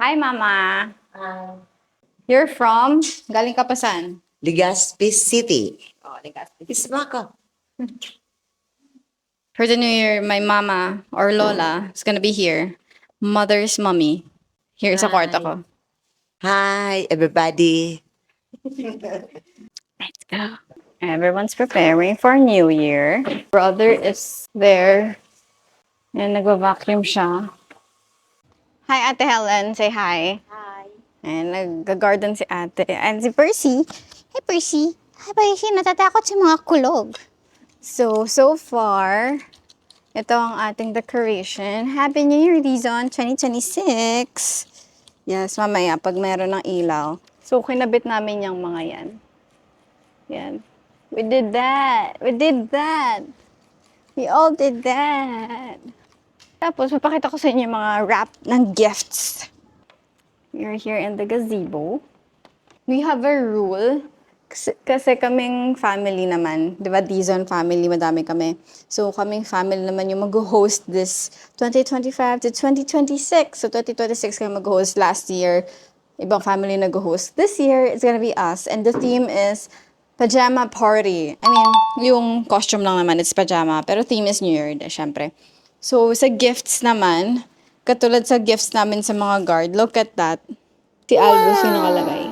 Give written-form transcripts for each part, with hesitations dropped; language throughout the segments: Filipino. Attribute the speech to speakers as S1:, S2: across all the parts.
S1: Hi, Mama.
S2: Ah,
S1: You're from? Galing ka pa saan?
S2: Legazpi City.
S1: Oh, Legazpi.
S2: Ismaka.
S1: For the New Year, my mama or Lola is gonna be here. Mother's mommy. Here sa kwarto ko.
S2: Hi, everybody.
S1: Let's go. Everyone's preparing for New Year. Brother is there. And nagva-vacuum siya. Hi, Ate Helen. Say hi.
S2: Hi.
S1: And nag-garden si ate. And si Percy. Hi, Percy. Hi, Percy. Natatakot si mga kulog. So far, ito ang ating decoration. Happy New Year, Dizon 2026. Yes, mamaya, pag meron ng ilaw. So, kinabit namin yung mga yan. Yan. We did that. We did that. We all did that. Tapos, mapakita ko sa inyo yung mga wrap ng gifts. We're here in the gazebo. We have a rule. Kasi kaming family naman, di ba, Dizon family, madami kami. So, kaming family naman yung mag-host this 2025 to 2026. So, 2026 kami mag-host. Last year, ibang family nag-host. This year, it's gonna be us. And the theme is pajama party. I mean, yung costume lang naman, it's pajama. Pero theme is New Year, syempre. So, sa gifts naman, katulad sa gifts namin sa mga guard, look at that. Si Albus yung nakalagay.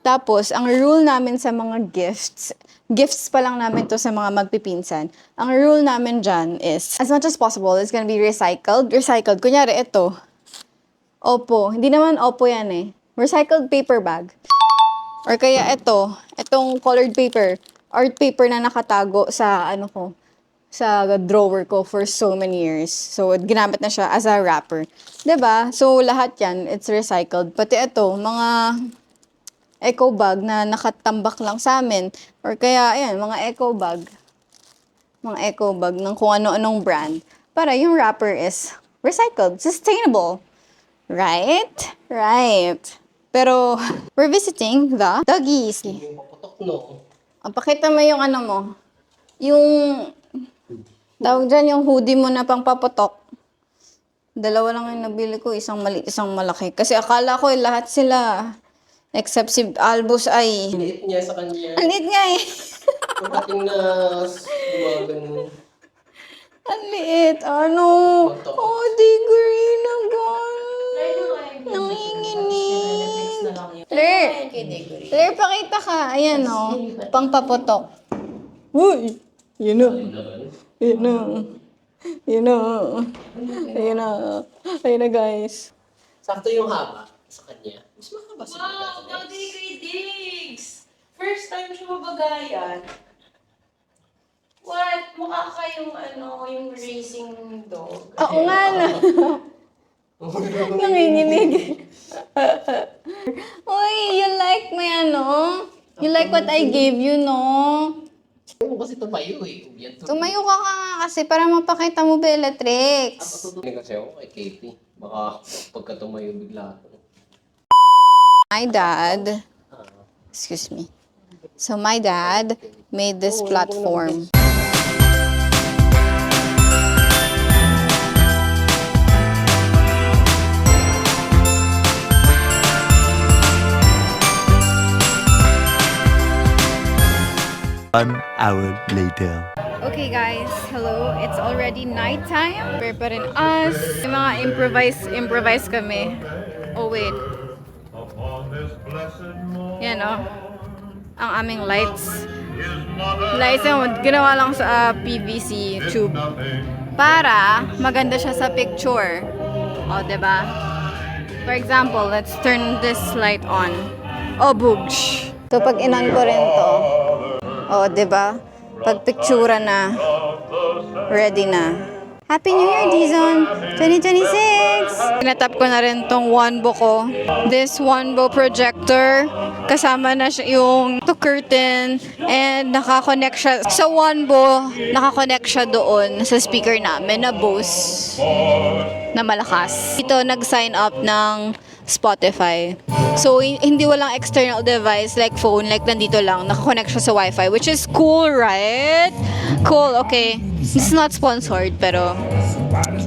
S1: Tapos, ang rule namin sa mga gifts pa lang namin to sa mga magpipinsan. Ang rule namin dyan is, as much as possible, it's gonna be recycled. Recycled. Kunyari, ito. Oppo. Hindi naman Oppo yan eh. Recycled paper bag. Or kaya itong colored paper. Art paper na nakatago sa, sa drawer ko for so many years. So, ginamit na siya as a wrapper. 'Di ba? So, lahat yan, it's recycled. Pati ito, mga eco bag na nakatambak lang sa amin. Or kaya, ayan, mga eco bag. Mga eco bag ng kung ano-anong brand. Para yung wrapper is recycled, sustainable. Right? Right. Pero, we're visiting the doggies.
S3: Yung paputok, no?
S1: Pakita mo yung mo. Yung, tawag dyan, yung hoodie mo na pang paputok. Dalawa lang yung nabili ko, isang maliit, isang malaki. Kasi akala ko lahat sila. Except si Albus ay...
S3: Liit niya sa kanya.
S1: Ang liit nga eh.
S3: Pagdating na gumagano.
S1: Ang liit. Ano? Oh, di green na guys. Nanginginig. Claire. Claire, pakita ka. Ayan o. Pang paputok. Uy! Yun o. Yun o. Yun o. Ayun na. Ayun na guys.
S3: Sakto yung haba sa kanya. Mas mahaba sa
S4: Wow, Daddy Kay Diggs! First time siya mabagayan. What? Mukha kayong yung racing dog.
S1: Oo nga na. Nanginginig. Uy, you like my You like what I gave you, no?
S3: Ayaw mo kasi tumayo eh. Yan to.
S1: Tumayo ka nga kasi para mapakita mo Bellatrix.
S3: Patutunin kasi ako kay Katie. Baka pagka tumayo bigla ako.
S1: My dad, excuse me. So my dad made this platform.
S5: One hour later.
S1: Okay guys, hello. It's already nighttime. Prepare pa rin us. Yung mga improvise kami. Oh wait. Yan o. Ang aming lights. Lights yung ginawa lang sa PVC tube. Para maganda siya sa picture. O, diba? For example, let's turn this light on. Oh, boogs. So, pag inan ko rin to. O, diba? Pag pictura na, ready na. Happy New Year, Dizon 2026! Pinatap ko na rin tong Wanbo ko. This Wanbo projector. Kasama na siya yung curtain. And nakakonect siya sa Wanbo. Nakakonect siya doon sa speaker namin na Bose. Na malakas. Ito, nag-sign up ng Spotify. So, hindi walang external device like phone, like nandito lang. Nakakonect siya sa Wi-Fi, which is cool, right? Cool, okay. This is not sponsored, pero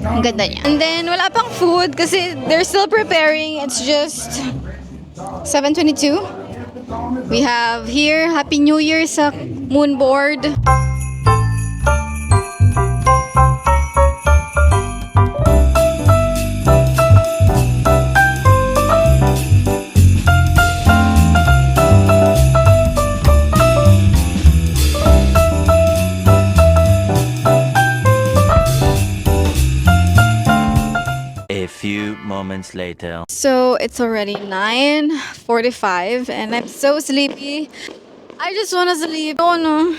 S1: Ang ganda niya. And then, wala pang food kasi they're still preparing. It's just 7:22. We have here, Happy New Year sa Moonboard.
S5: A few moments later.
S1: So, it's already 9:45 and I'm so sleepy. I just wanna sleep. Oh no.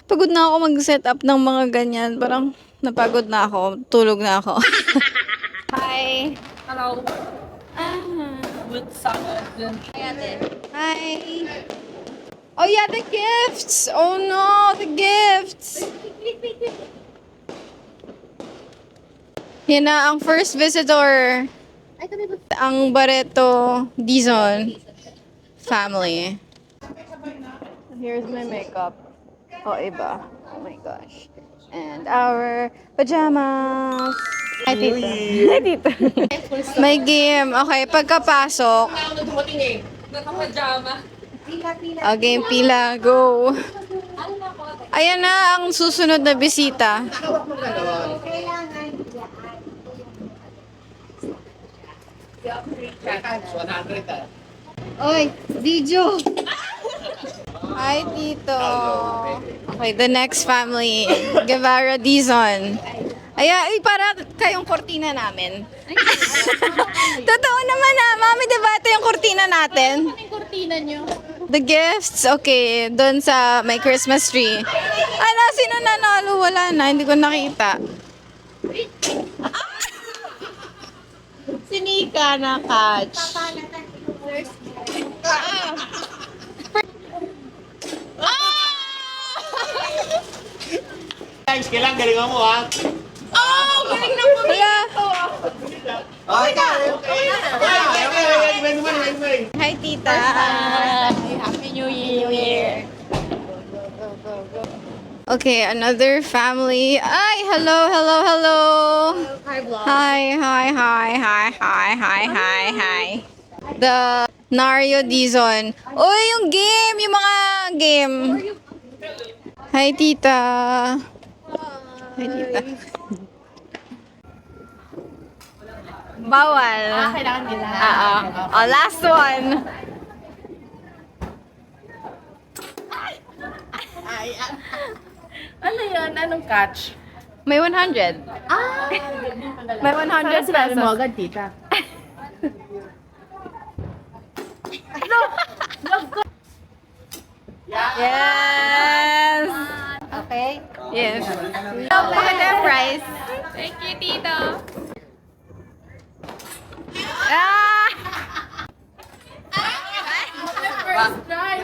S1: Pagod na ako mag-set up ng mga ganyan. Parang napagod na ako. Tulog na ako. Hi.
S4: Hello. With salad.
S1: Hi. Oh yeah, the gifts. Oh no, the gifts. Yan na ang first visitor. Ang Barreto Dizon family. Here's my makeup. Oh, iba. Oh my gosh. And our pajamas. Hi, tita. Hi, tita. May game. Okay, pagkapasok.
S4: Naka-pajama.
S1: Game pila. Go. Ayan na ang susunod na bisita. Oy, video. Hi, Tito. Okay, the next family. Guevara Dizon. Ay, para kayong kortina namin. Totoo naman na. Mami, diba ito yung kortina natin?
S4: Anong kortina nyo?
S1: The gifts, okay. Doon sa may Christmas tree. Ano, sino nanalo? Wala na. Hindi ko nakita.
S2: Sinika na catch.
S3: Guys, kailangan galingan mo ha.
S1: Wala. Hi, tita. Happy New Year. Okay, another family. Ay, hello.
S4: Hi, vlog.
S1: Hi. The Nario Dizon. Uy, yung game, yung mga game. Hi, tita. Hi, tita. Bawal.
S4: Kailangan nila.
S1: Oh, last one.
S4: Ano yun? Anong catch?
S1: May 100. May 100 pesos.
S4: agad, tita.
S1: Yes.
S4: Okay.
S1: Yes. Bakit yung price?
S4: Thank you, tito.
S1: Ah!
S4: First try.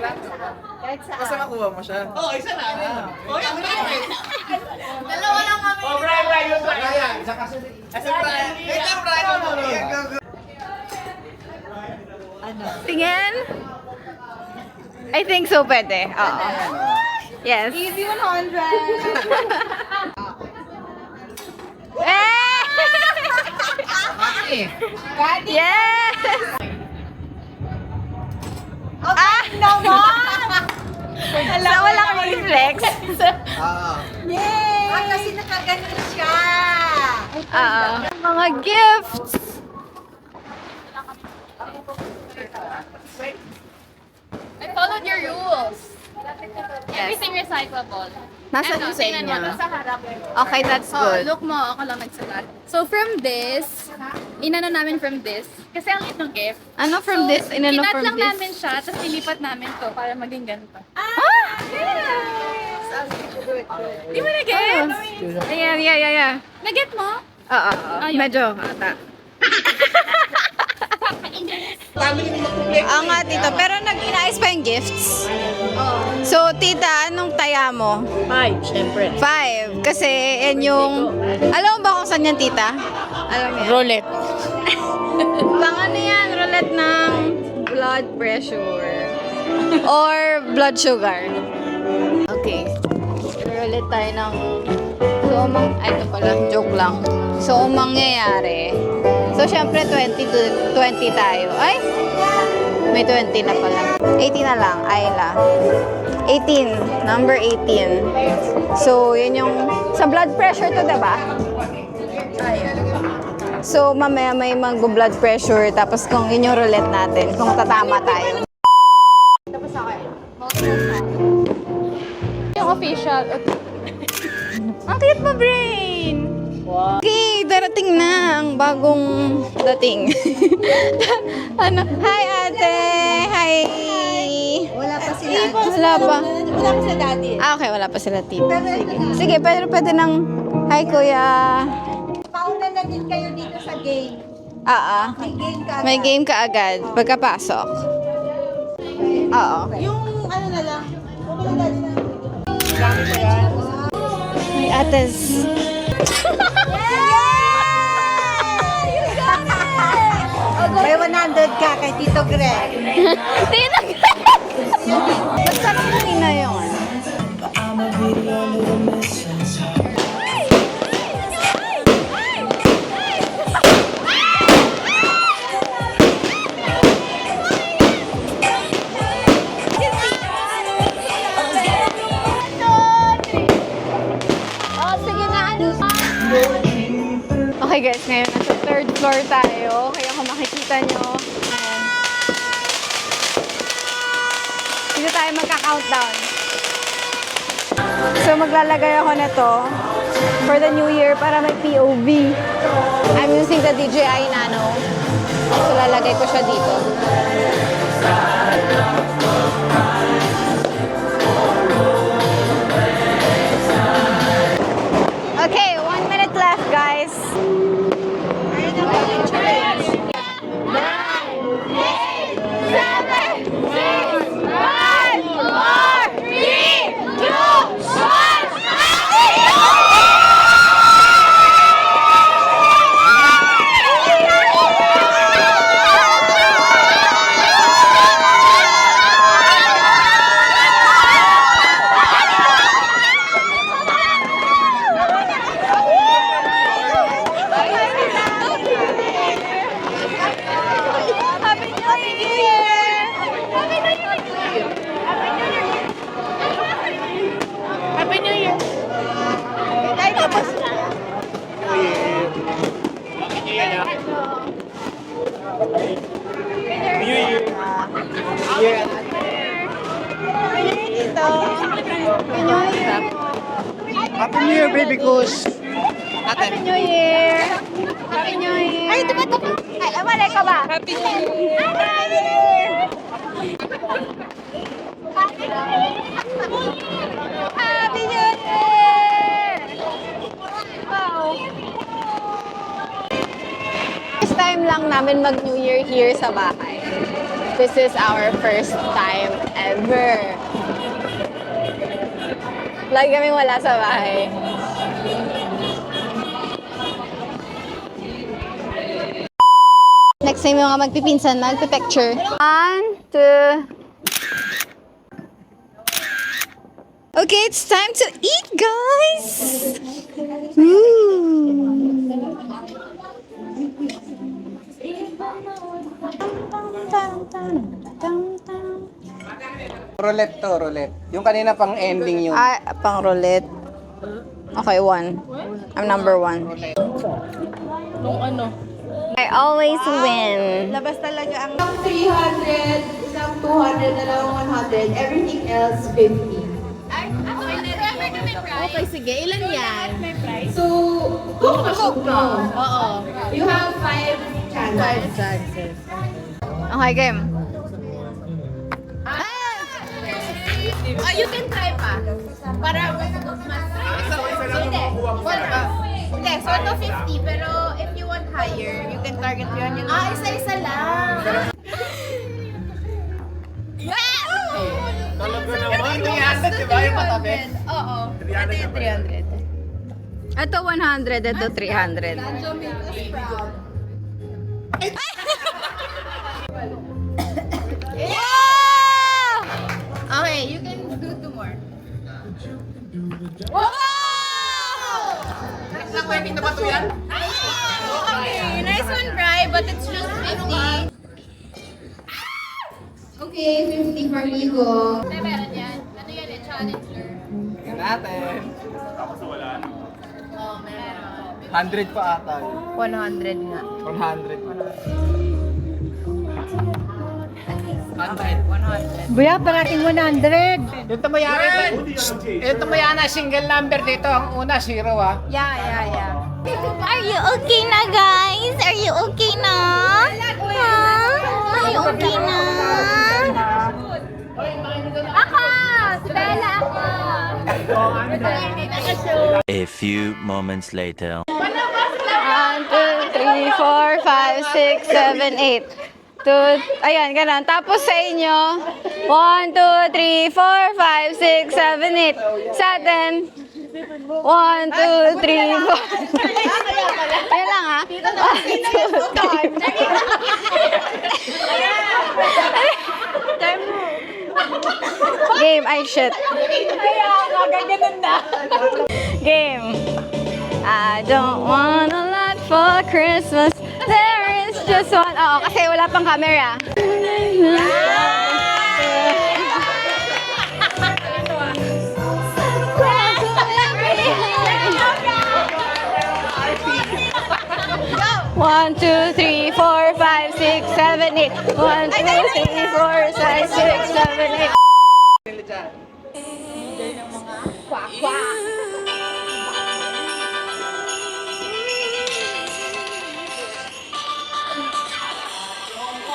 S6: Basta makuha mo siya.
S3: Oh, isa na. Oh, yan.
S4: Dalawa lang kami.
S3: Oh, Brian, yung Brian. Isa kasi.
S6: Wait lang, Brian. Go.
S1: Tingin? I think so, pwede. Oo. Yes.
S4: Easy 100.
S1: Eh! Yes! Ah! Sa walang reflex.
S2: Kasi nakaganon siya.
S1: Mga gifts.
S4: I followed your rules. Everything recyclable.
S1: Nasa
S4: Ano,
S1: sa
S4: tingnan mo,
S1: inyo.
S4: nasa harap.
S1: Okay, that's
S4: Oh,
S1: good.
S4: look mo, ako lang nagsulat. So from this, inano namin from this, kasi ang lit ng gift.
S1: Ano from this? Inano
S4: kinat
S1: from
S4: lang
S1: this?
S4: namin siya, tapos nilipat namin to para maging ganito. Di mo na-get?
S1: Yeah.
S4: Na-get mo?
S1: Oo.
S4: Ayun.
S1: Medyo ata. Oo nga, tito. Pero nag-inayos pa yung gifts. So, tita, anong taya mo?
S4: 5, syempre.
S1: 5. Kasi, yan yung... Alam mo ba kung saan yan, tita? Alam mo yan?
S4: Roulette.
S1: Pang ano yan? Roulette ng blood pressure. Or blood sugar. Okay. Roulette tayo ng... Ay, ito pala. Joke lang. So, ang mangyayari, so, syempre, 20 to 20 tayo. Ay! May 20 na pala. 18 na lang, Ayla. 18. Number 18. So, yun yung, sa blood pressure to, diba? So, mamaya may mag-blood pressure, tapos kung yun yung roulette natin, kung tatama tayo.
S4: Yung official.
S1: Ang cute mo, Brain! Okay, darating na ang bagong dating. Ano? Hi, ate! Hi!
S2: Wala pa sila.
S1: Wala pa.
S2: Wala pa sila dati.
S1: Okay, wala pa sila tito. Sige, pwede nang... Hi, kuya!
S2: Pauna na din kayo dito sa game. May game ka.
S1: May game ka agad pagkapasok. Oo.
S2: Yung ano na lang. Okay na din.
S1: May ates.
S2: May 100 ka kay Tito Greg.
S1: Basta hindi na yung ano. Okay guys, ngayon nasa third floor tayo. Kaya kung makikita nyo, ayan. Dito tayo magka-countdown. So maglalagay ako nito for the new year para may POV. I'm using the DJI Nano. So lalagay ko siya dito. Okay, 1 minute left, guys.
S6: Happy New Year, baby Kush!
S1: Happy New Year! Happy New Year! Ay, diba? Ay, wala ka ba? Happy New Year! Happy New Year! Happy New Year! Wow! First time lang namin mag-New Year here sa bahay. This is our first time ever. Lagi kaming wala sa bahay. Next time yung mga magpipinsan, magpipicture. 1, 2. Okay, it's time to eat, guys! Woo!
S6: Roulette to, roulette. Yung kanina pang ending yun.
S1: Ah, pang roulette. Okay, 1. I'm number 1.
S4: Nung ano?
S1: I always win.
S2: Labas talaga ang 300, isang 200, dalawang 100, everything else 50.
S4: Okay, sige. Ilan yan?
S2: So, cook no.
S4: Oo.
S2: You have 5 chances.
S1: Okay, game.
S4: You can try pa. Para mas... Hindi. Hindi, so ito 50, pero if you want higher, you can target yun yung... isa-isa lang.
S6: Talaga naman, 300, di ba yung matabi?
S4: Oo. Ito yung 300.
S1: Ito 100, ito 300.
S4: Okay, you can do 2 more.
S6: 20 na ba ito yan?
S4: Okay, nice one, Bri, but it's just 50.
S2: Okay, 50 for Ligo.
S4: Meron yan. Ano yan eh, challenger.
S6: Tingnan natin.
S4: Oh, meron.
S6: 100 pa ata.
S4: 100 nga.
S6: 100.
S7: Buya, parating 100.
S6: Yung tumayari yung tumayana single number dito. Ang una, 0 ah.
S4: Yeah.
S1: Are you okay na, guys? Are you okay na? Are you okay na?
S4: Ako! Si Bella ako!
S5: A few moments later.
S1: 1, 2, 3, 4, 5, 6, 7, 8. Ayan, ganun. Tapos sa inyo, 1, 2, 3, 4, 5, 6, 7, 8. Sa atin, 1, 2, 3, 4. Yan lang ha. 1, 2, 3. Game. Ay, shit. Game. I don't want a lot for Christmas. There is just one. Oo, kasi wala pang camera. One, two, three, 4, 5, 6, 7, 8. 1, 2, 3, 4, 5, 6, 7, 8.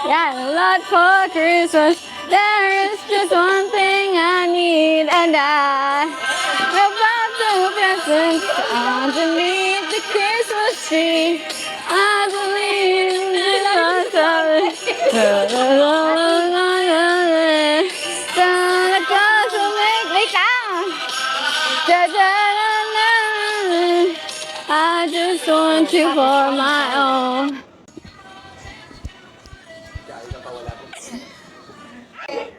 S1: Yeah, a lot for Christmas. There is just one thing I need, and I about the presents underneath the Christmas tree. I believe in the Santa Claus will make me count. I just want you for my own.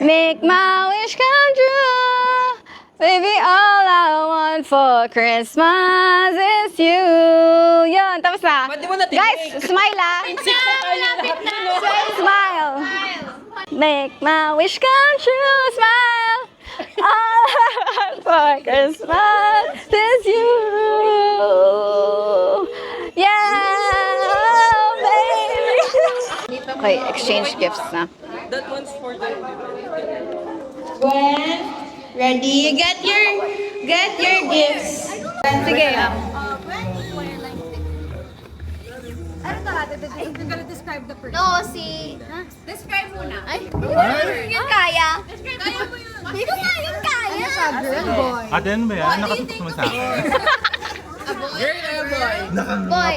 S1: Make my wish come true. Baby, all I want for Christmas is you. Yun, tapos na. Guys, smile ah. Smile. Make my wish come true. Smile. All I want for Christmas is you. Yeah, oh, baby. Okay, exchange gifts na.
S2: When ready, get your gifts.
S1: Sige.
S4: No, si... Describe muna. Ay,
S1: Yun kaya.
S4: kaya mo yun.
S1: Hindi ko nga yun kaya.
S8: Ate, ano ba yan? Nakatutok naman sa akin.
S1: Boy.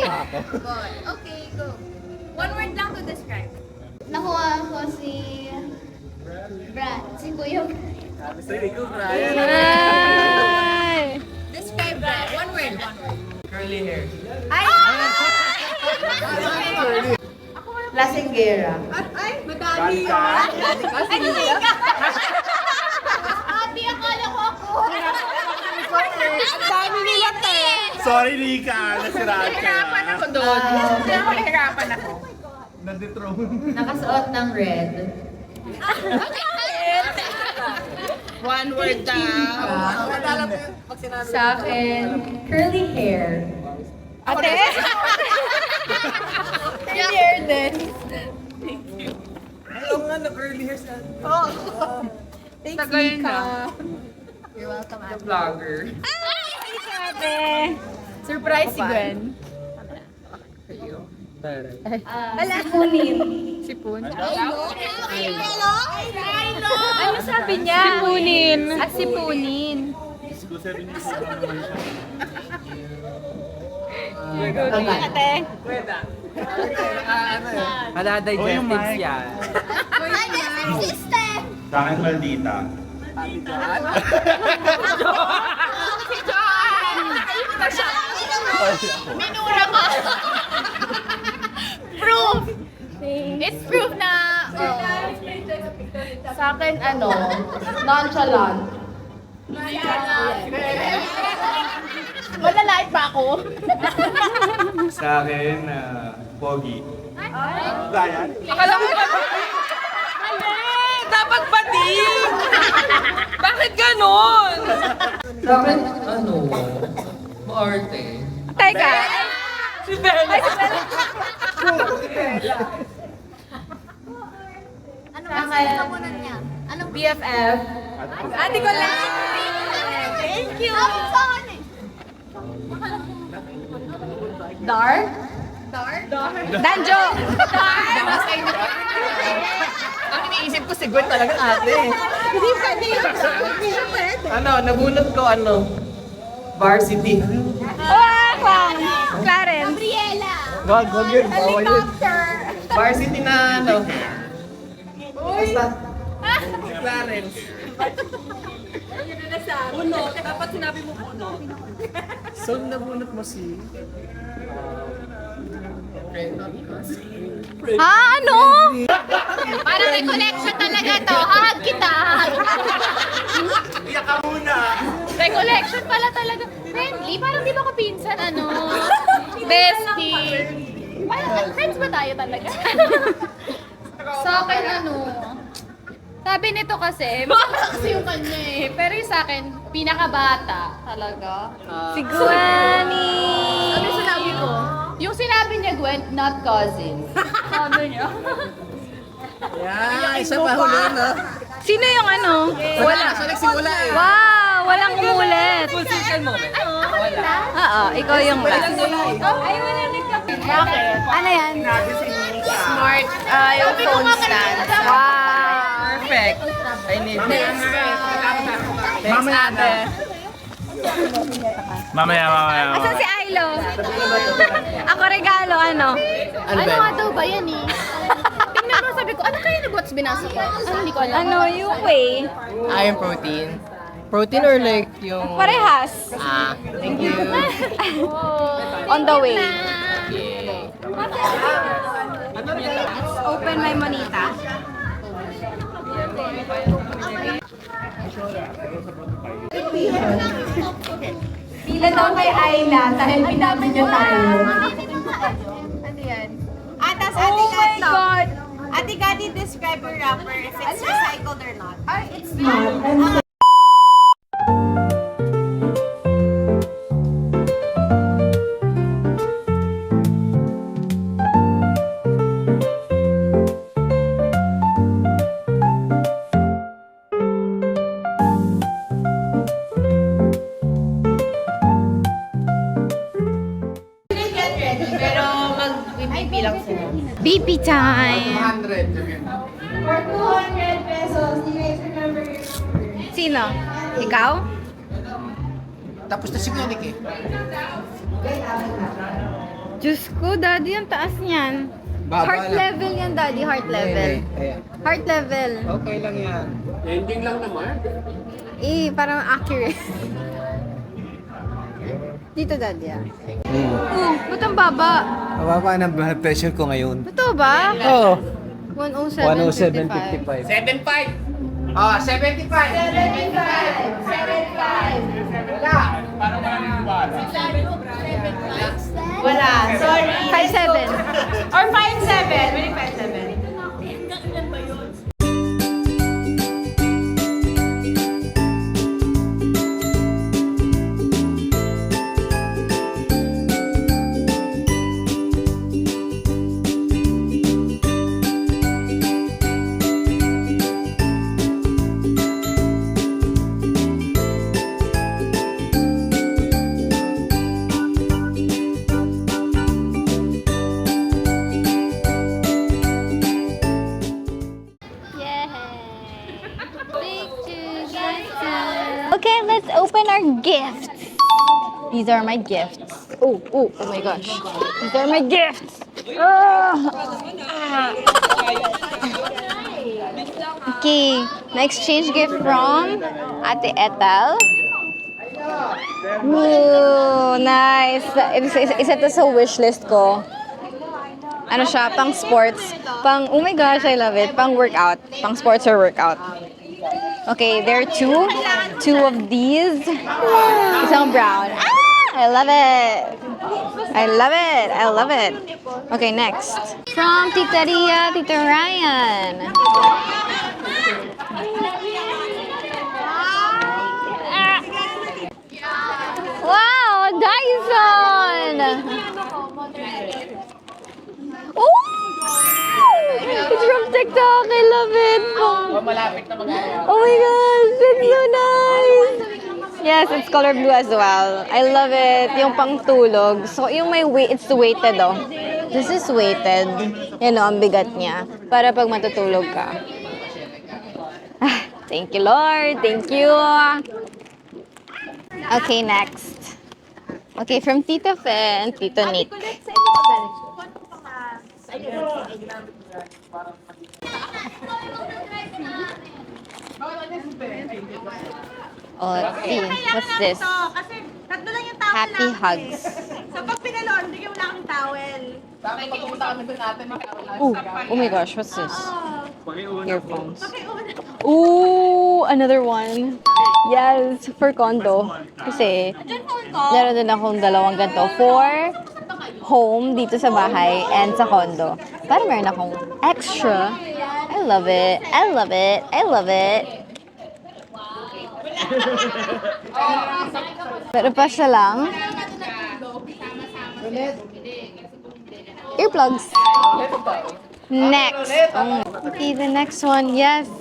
S4: Boy. Okay, go. One word lang to describe.
S1: Nakuha ko si Brad. Si Kuya.
S4: Describe that. One word.
S6: Curly hair.
S2: Lasinggera.
S4: Madami. Abi, akala ko ako. Ang dami nila
S8: Sorry, Rika. Nasiraan ka.
S4: Nahirapan ako doon. Nahirapan ako.
S2: Nakasuot ng red.
S4: One word daw.
S2: Sa akin, curly hair.
S4: Ate? Curly hair din.
S6: Ayaw nga na curly hair sa
S4: Thanks, Nika.
S6: the vlogger.
S4: Surprise si Gwen. Sipun. Ano sabi niya? Sipunin. Sipunin. Ate.
S6: Maladigestive yan.
S8: Sa akin, maldita.
S4: Minura ka. Proof. It's proof na,
S2: Sa akin, nonchalant.
S4: Malala, pa ako.
S8: Sa akin, Pogi.
S4: Akala mo ba? Dapat bading! Bakit ganon?
S3: Sa akin, ano, maarte.
S1: Teka.
S4: Si Bella.
S2: Anong
S4: BFF. Ate ko lang.
S2: Thank you!
S4: Dark?
S1: Danjo!
S3: Ang iniisip ko si Gwen talaga ate. Ano, nabunot ko varsity.
S1: Oh, Clarence.
S2: Gabriela!
S3: Wag yun, bawal yun. Varsity na Basta. Clarence.
S4: Dapat sinabi mo puno.
S3: So, nabunot mo si...
S1: Ano?
S2: Parang recollection talaga to. Hahag kita.
S8: Iyak ka muna!
S2: Recollection pala talaga. Friendly? Parang di ba ko pinsan, ano? Bestie. Parang friends ba tayo talaga? Sa akin, ano? Sabi nito kasi, kasi yung kanya eh. Pero yung sa akin, pinakabata talaga.
S1: Si Gwenny.
S2: Ano yung sinabi ko? Yung sinabi niya, Gwen, not cousin. Sabi niya.
S3: Yeah, isa pa huli, no?
S1: Sino yung ano?
S3: Wala, so nagsimula eh.
S1: Wow! Walang umulit.
S3: Full circle moment.
S2: Wala.
S1: Oo, ikaw yung last.
S2: Ay, wala nagkapit. Bakit?
S1: Ano yan?
S4: Smart. Yung phone stand.
S1: Wow!
S3: Perfect. I need this.
S8: Mamaya na. Mamaya.
S1: Asan si Ailo? Ako regalo, ano?
S2: Ano nga daw ba yan eh? Tingnan mo, sabi ko, ano kaya nag-watch binasa ko? Hindi ko alam.
S1: Ano, yung way?
S3: Yung protein. Protein or like yung...
S1: Parehas.
S3: Thank you.
S1: On the way.
S3: Yay.
S1: Let's open my monita. Pila daw kay Ayla dahil binabidyo tayo.
S4: Ano yan? Tas Ate God. Ate Gadi, describe your wrapper if it's recycled or not. It's not. Get ready, pero mag-BP lang sila.
S1: BP time!
S3: 100.
S2: For 200 pesos, you guys remember your number.
S1: Sino? Ikaw?
S3: Tapos na si Gwenik eh.
S1: Diyos ko, daddy, ang taas niyan.
S3: Baba
S1: Heart
S3: lang.
S1: level yan, daddy. Heart level.
S3: Ayan.
S1: Heart level.
S3: Okay lang yan. Ending lang naman.
S1: Parang accurate. Dito, daddy, ah. Ba't ang baba?
S9: Mababa ng blood pressure ko ngayon.
S1: Totoo ba?
S9: Oo.
S1: 107.55.
S3: 75. 75.
S2: 75!
S4: Wala, sorry.
S1: 5'7".
S4: Or 5'7". Really 5'7".
S1: Okay, let's open our gifts. These are my gifts. Oh my gosh. These are my gifts. Okay, na-exchange gift from Ate Ethel. Ooh, nice. Isa to sa wishlist ko. Ano siya, pang sports. Oh my gosh, I love it. Pang workout. Pang sports or workout. Okay, there are two of these. Isang brown. I love it. I love it. I love it. Okay, next. From Tita Ria, Tita Ryan. Wow, Dyson! Oh! It's from TikTok. I love it.
S6: Malapit na mag-ayaw.
S1: Oh my gosh, it's so nice. Yes, it's color blue as well. I love it. Yung pangtulog. So, yung may weight, it's weighted oh. This is weighted. Yan oh, ang bigat niya. Para pag matutulog ka. Ah, thank you, Lord. Thank you. Okay, next. Okay, from Tito Fe and Tito Nick. Oh, let's see. What's this?
S4: Kasi tatlo lang yung towel
S1: Happy
S4: namin.
S1: hugs.
S4: So pag pinalaundry, wala kang towel.
S6: Bakit pagpunta kami doon natin,
S1: Oh my gosh, what's this? Earphones.
S4: Pakiuna.
S1: Ooh, another one. Yes, for condo. Kasi, meron din akong dalawang ganito. For home, dito sa bahay, and sa condo. Para meron akong extra. I love it. I love it. I love it. Pero pa siya lang. Earplugs. Next. Oh, okay, the next one. Yes.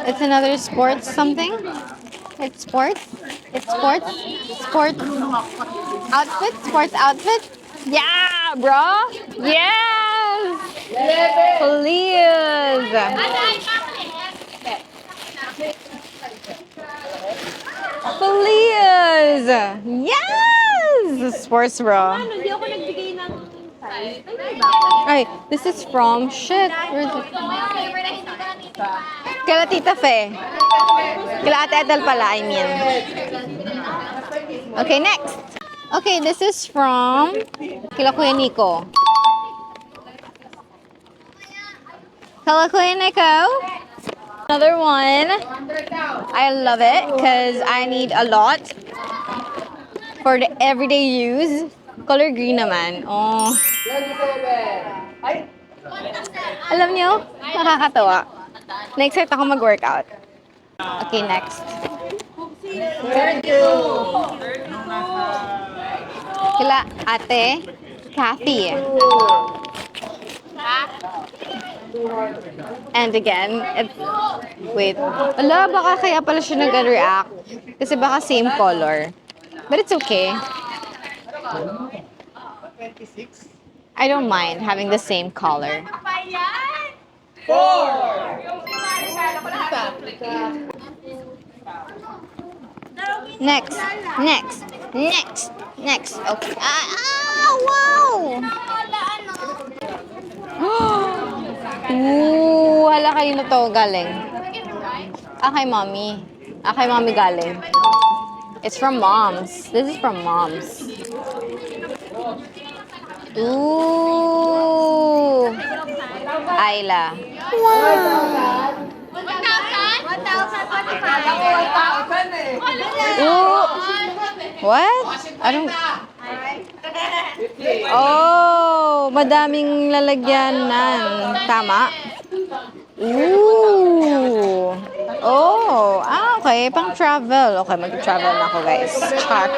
S1: It's another sports something. It's sports. It's sports. Sports outfit. Sports outfit. Yeah, bro. Yes. Please. Please. Yes. Sports bra.
S4: Hindi ako nagbigay ng size.
S1: Ay, this is from shit. Where is it? Kala Tita Fe. Kala Ate Ethel pala, I mean. Okay, next. Okay, this is from kila Kuya Nico. Kala Kuya Nico. Another one. I love it because I need a lot for the everyday use. Color green naman. Oh. Alam nyo, nakakatawa. Na-excite ako mag-workout. Okay, next. Kila Ate Kathy. And again, wait. Ala, baka kaya pala siya nag-react. Kasi baka same color. But it's okay. I don't mind having the same color. Next, next, next, next. Okay. Wow! Ooh, hala kayo na to galing. Kay mommy. Kay mommy galing. It's from moms. This is from moms. Ooh. Ayla. Wow.
S4: 1,025.
S1: Ooh. What? Anong... Oh, madaming lalagyanan. Tama? Ooh. Oh, okay. Pang travel. Okay, mag-travel na ako, guys. Char.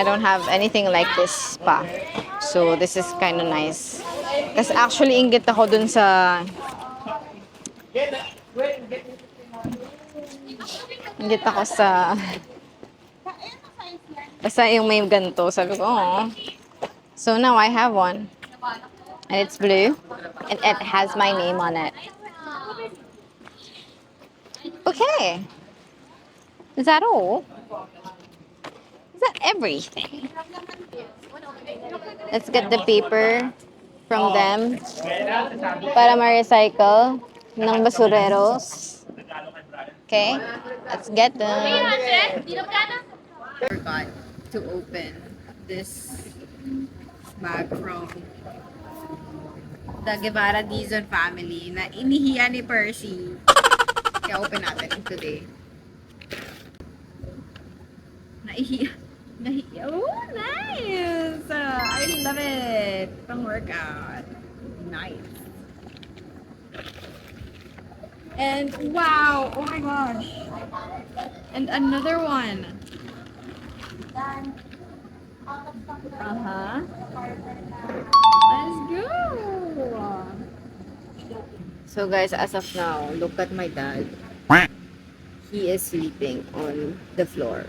S1: I don't have anything like this pa. So, this is kind of nice. Kasi actually, inggit ako dun sa... Inggit ako sa... Basta yung may ganito. Sabi ko, oh. So, now I have one. And it's blue. And it has my name on it. Okay. Is that all? Is that everything? Let's get the paper from them para ma-recycle ng basureros. Okay? Let's get them. Forgot to open this bag from the Guevara Dizon family na inihiya ni Percy. Kaya open natin today.
S4: Oh, nice! I love it. Pang workout. Nice. And wow, oh my gosh. And another one. Uh-huh. Let's go. So guys, as of now, look at my dad. He is sleeping on the floor.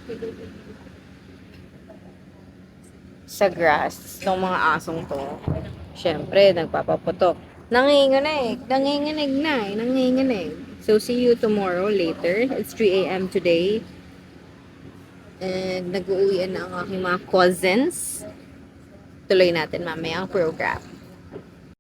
S4: Sa grass ng mga asong to. Syempre, nagpapaputok. Nanginginig na. So, see you tomorrow later. It's 3 a.m. today. And nag-uuwian na ang aking mga cousins. Tuloy natin mamaya ang program.